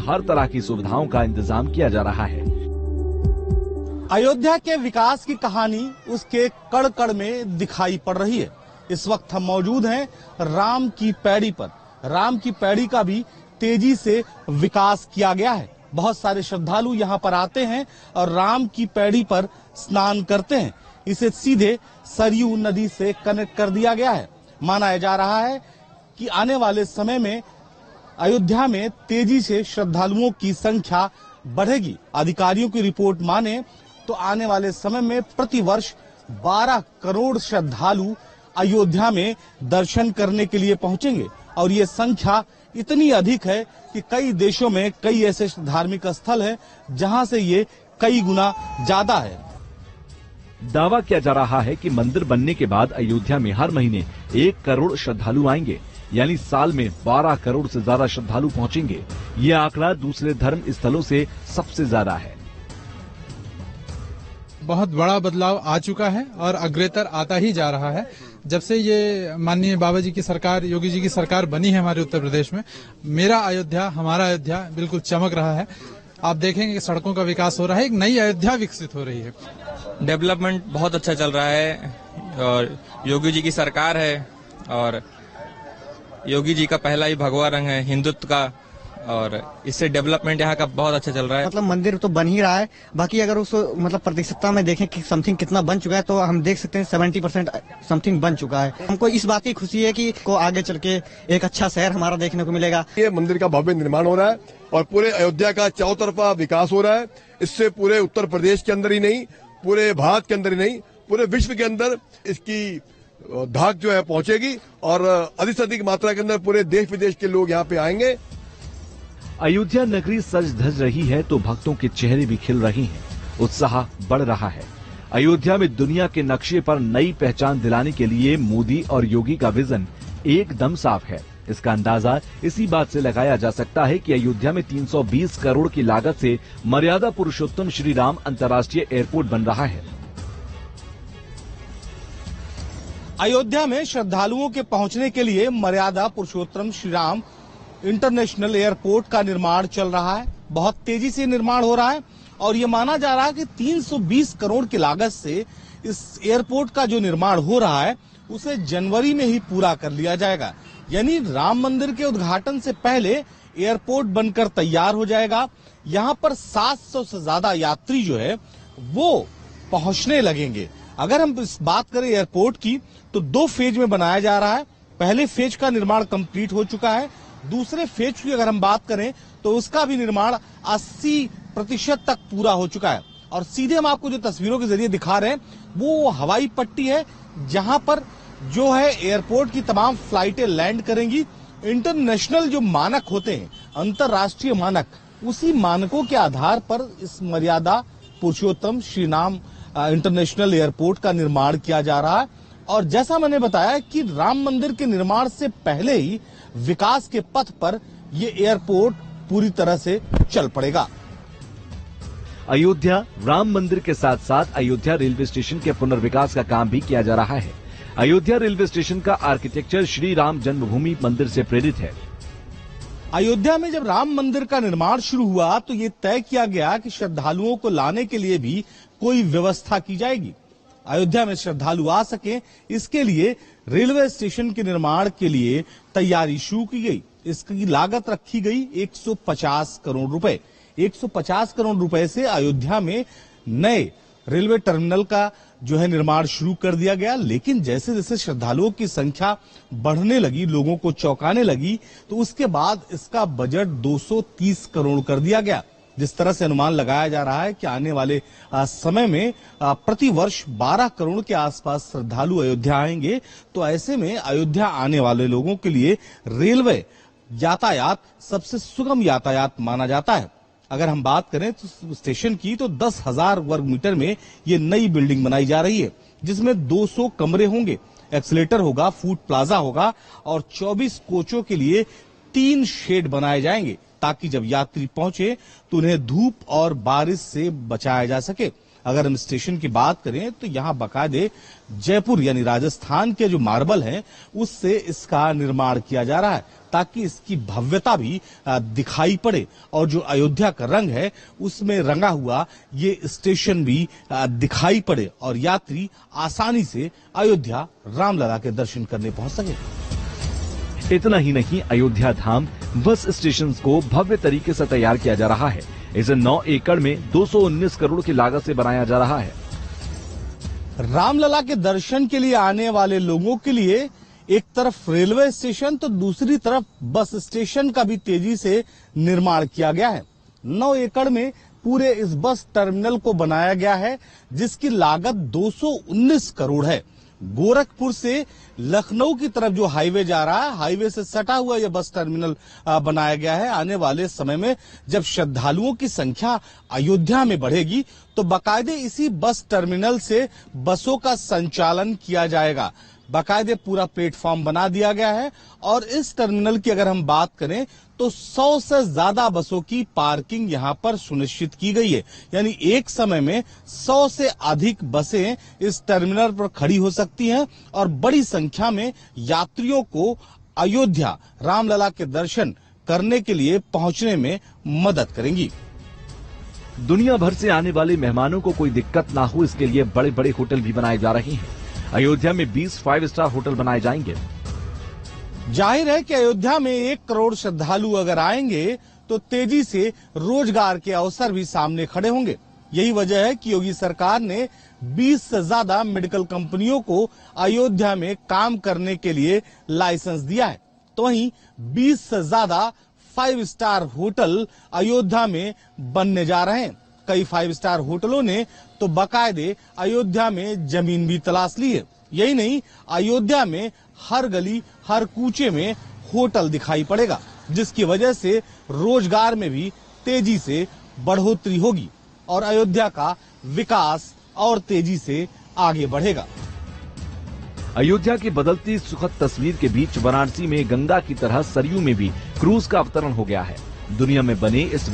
हर तरह की सुविधाओं का इंतजाम किया जा रहा है। अयोध्या के विकास की कहानी उसके कड़ कड़ में दिखाई पड़ रही है। इस वक्त हम मौजूद हैं राम की पैड़ी पर। राम की पैड़ी का भी तेजी से विकास किया गया है। बहुत सारे श्रद्धालु यहाँ पर आते हैं और राम की पैड़ी पर स्नान करते हैं। इसे सीधे सरयू नदी से कनेक्ट कर दिया गया है। माना जा रहा है कि आने वाले समय में अयोध्या में तेजी से श्रद्धालुओं की संख्या बढ़ेगी। अधिकारियों की रिपोर्ट माने तो आने वाले समय में प्रतिवर्ष 12 करोड़ श्रद्धालु अयोध्या में दर्शन करने के लिए पहुंचेंगे और ये संख्या इतनी अधिक है कि कई देशों में कई ऐसे धार्मिक स्थल हैं जहां से ये कई गुना ज्यादा है। दावा किया जा रहा है कि मंदिर बनने के बाद अयोध्या में हर महीने 1 करोड़ श्रद्धालु आएंगे, यानी साल में 12 करोड़ से ज्यादा श्रद्धालु पहुंचेंगे। ये आंकड़ा दूसरे धर्म स्थलों से सबसे ज्यादा है। बहुत बड़ा बदलाव आ चुका है और अग्रेतर आता ही जा रहा है। जब से ये माननीय बाबा जी की सरकार, योगी जी की सरकार बनी है हमारे उत्तर प्रदेश में, मेरा अयोध्या, हमारा अयोध्या बिल्कुल चमक रहा है। आप देखेंगे कि सड़कों का विकास हो रहा है, एक नई अयोध्या विकसित हो रही है। डेवलपमेंट बहुत अच्छा चल रहा है और योगी जी की सरकार है और योगी जी का पहला ही भगवा रंग है हिंदुत्व का और इससे डेवलपमेंट यहाँ का बहुत अच्छा चल रहा है। मतलब मंदिर तो बन ही रहा है, बाकी अगर उसको मतलब प्रतिशतता में देखें कि समथिंग कितना बन चुका है तो हम देख सकते हैं 70% समथिंग बन चुका है। हमको इस बात की खुशी है कि को आगे चल के एक अच्छा शहर हमारा देखने को मिलेगा। ये मंदिर का भव्य निर्माण हो रहा है और पूरे अयोध्या का चारों तरफा विकास हो रहा है। इससे पूरे उत्तर प्रदेश के अंदर ही नहीं, पूरे भारत के अंदर ही नहीं, पूरे विश्व के अंदर इसकी धाक जो है पहुंचेगी और अधिक से अधिक मात्रा के अंदर पूरे देश विदेश के लोग यहाँ पे आएंगे। अयोध्या नगरी सज धज रही है तो भक्तों के चेहरे भी खिल रहे हैं, उत्साह बढ़ रहा है। अयोध्या में दुनिया के नक्शे पर नई पहचान दिलाने के लिए मोदी और योगी का विजन एकदम साफ है। इसका अंदाजा इसी बात से लगाया जा सकता है कि अयोध्या में 320 करोड़ की लागत से मर्यादा पुरुषोत्तम श्री राम अंतर्राष्ट्रीय एयरपोर्ट बन रहा है। अयोध्या में श्रद्धालुओं के पहुंचने के लिए मर्यादा पुरुषोत्तम श्री राम इंटरनेशनल एयरपोर्ट का निर्माण चल रहा है। बहुत तेजी से निर्माण हो रहा है और ये माना जा रहा है कि 320 करोड़ की लागत से इस एयरपोर्ट का जो निर्माण हो रहा है उसे जनवरी में ही पूरा कर लिया जाएगा। यानी राम मंदिर के उद्घाटन से पहले एयरपोर्ट बनकर तैयार हो जाएगा। यहाँ पर 700 से ज्यादा यात्री जो है वो पहुंचने लगेंगे। अगर हम इस बात करें एयरपोर्ट की तो 2 फेज में बनाया जा रहा है। पहले फेज का निर्माण कंप्लीट हो चुका है। दूसरे फेज की अगर हम बात करें तो उसका भी निर्माण 80% तक पूरा हो चुका है। और सीधे हम आपको जो तस्वीरों के जरिए दिखा रहे हैं वो हवाई पट्टी है जहां पर जो है एयरपोर्ट की तमाम फ्लाइटें लैंड करेंगी। इंटरनेशनल जो मानक होते हैं, अंतर्राष्ट्रीय मानक, उसी मानकों के आधार पर इस मर्यादा पुरुषोत्तम श्री राम इंटरनेशनल एयरपोर्ट का निर्माण किया जा रहा है। और जैसा मैंने बताया कि राम मंदिर के निर्माण से पहले ही विकास के पथ पर ये एयरपोर्ट पूरी तरह से चल पड़ेगा। अयोध्या राम मंदिर के साथ साथ अयोध्या रेलवे स्टेशन के पुनर्विकास का काम भी किया जा रहा है। अयोध्या रेलवे स्टेशन का आर्किटेक्चर श्री राम जन्मभूमि मंदिर से प्रेरित है। अयोध्या में जब राम मंदिर का निर्माण शुरू हुआ तो ये तय किया गया कि श्रद्धालुओं को लाने के लिए भी कोई व्यवस्था की जाएगी। अयोध्या में श्रद्धालु आ सके इसके लिए रेलवे स्टेशन के निर्माण के लिए तैयारी शुरू की गई। इसकी लागत रखी गई 150 करोड़ रुपए। 150 करोड़ रुपए से अयोध्या में नए रेलवे टर्मिनल का जो है निर्माण शुरू कर दिया गया। लेकिन जैसे जैसे श्रद्धालुओं की संख्या बढ़ने लगी, लोगों को चौंकाने लगी, तो उसके बाद इसका बजट 230 करोड़ कर दिया गया। जिस तरह से अनुमान लगाया जा रहा है कि आने वाले समय में प्रति वर्ष 12 करोड़ के आसपास श्रद्धालु अयोध्या आएंगे, तो ऐसे में अयोध्या आने वाले लोगों के लिए रेलवे यातायात सबसे सुगम यातायात माना जाता है। अगर हम बात करें तो स्टेशन की तो 10,000 वर्ग मीटर में ये नई बिल्डिंग बनाई जा रही है जिसमें 200 कमरे होंगे, एक्सीलेटर होगा, फूड प्लाजा होगा और 24 कोचों के लिए 3 शेड बनाए जाएंगे ताकि जब यात्री पहुंचे तो उन्हें धूप और बारिश से बचाया जा सके। अगर हम स्टेशन की बात करें तो यहाँ बाकायदे जयपुर यानी राजस्थान के जो मार्बल हैं उससे इसका निर्माण किया जा रहा है ताकि इसकी भव्यता भी दिखाई पड़े और जो अयोध्या का रंग है उसमें रंगा हुआ ये स्टेशन भी दिखाई पड़े और यात्री आसानी से अयोध्या रामलला के दर्शन करने पहुंच सके। इतना ही नहीं, अयोध्या धाम बस स्टेशन को भव्य तरीके से तैयार किया जा रहा है। इसे 9 एकड़ में 219 करोड़ की लागत से बनाया जा रहा है। रामलला के दर्शन के लिए आने वाले लोगों के लिए एक तरफ रेलवे स्टेशन तो दूसरी तरफ बस स्टेशन का भी तेजी से निर्माण किया गया है। 9 एकड़ में पूरे इस बस टर्मिनल को बनाया गया है जिसकी लागत 219 करोड़ है। गोरखपुर से लखनऊ की तरफ जो हाईवे जा रहा है, हाईवे से सटा हुआ यह बस टर्मिनल बनाया गया है। आने वाले समय में जब श्रद्धालुओं की संख्या अयोध्या में बढ़ेगी तो बाकायदे इसी बस टर्मिनल से बसों का संचालन किया जाएगा। बाकायदे पूरा प्लेटफॉर्म बना दिया गया है और इस टर्मिनल की अगर हम बात करें तो 100 से ज्यादा बसों की पार्किंग यहां पर सुनिश्चित की गई है। यानी एक समय में 100 से अधिक बसें इस टर्मिनल पर खड़ी हो सकती हैं और बड़ी संख्या में यात्रियों को अयोध्या रामलला के दर्शन करने के लिए पहुंचने में मदद करेंगी। दुनिया भर से आने वाले मेहमानों को कोई दिक्कत ना हो, इसके लिए बड़े बड़े होटल भी बनाए जा रहे हैं। अयोध्या में 20 5 स्टार होटल बनाए जाएंगे। जाहिर है कि अयोध्या में 1 करोड़ श्रद्धालु अगर आएंगे तो तेजी से रोजगार के अवसर भी सामने खड़े होंगे। यही वजह है कि योगी सरकार ने 20 से ज्यादा मेडिकल कंपनियों को अयोध्या में काम करने के लिए लाइसेंस दिया है। तो वहीं 20 से ज्यादा 5 स्टार होटल अयोध्या में बनने जा रहे हैं। कई 5 स्टार होटलों ने तो बाकायदे अयोध्या में जमीन भी तलाश ली है। यही नहीं, अयोध्या में हर गली हर कूचे में होटल दिखाई पड़ेगा जिसकी वजह से रोजगार में भी तेजी से बढ़ोतरी होगी और अयोध्या का विकास और तेजी से आगे बढ़ेगा। अयोध्या की बदलती सुखद तस्वीर के बीच वाराणसी में गंगा की तरह सरयू में भी क्रूज का अवतरण हो गया है। दुनिया में बने इस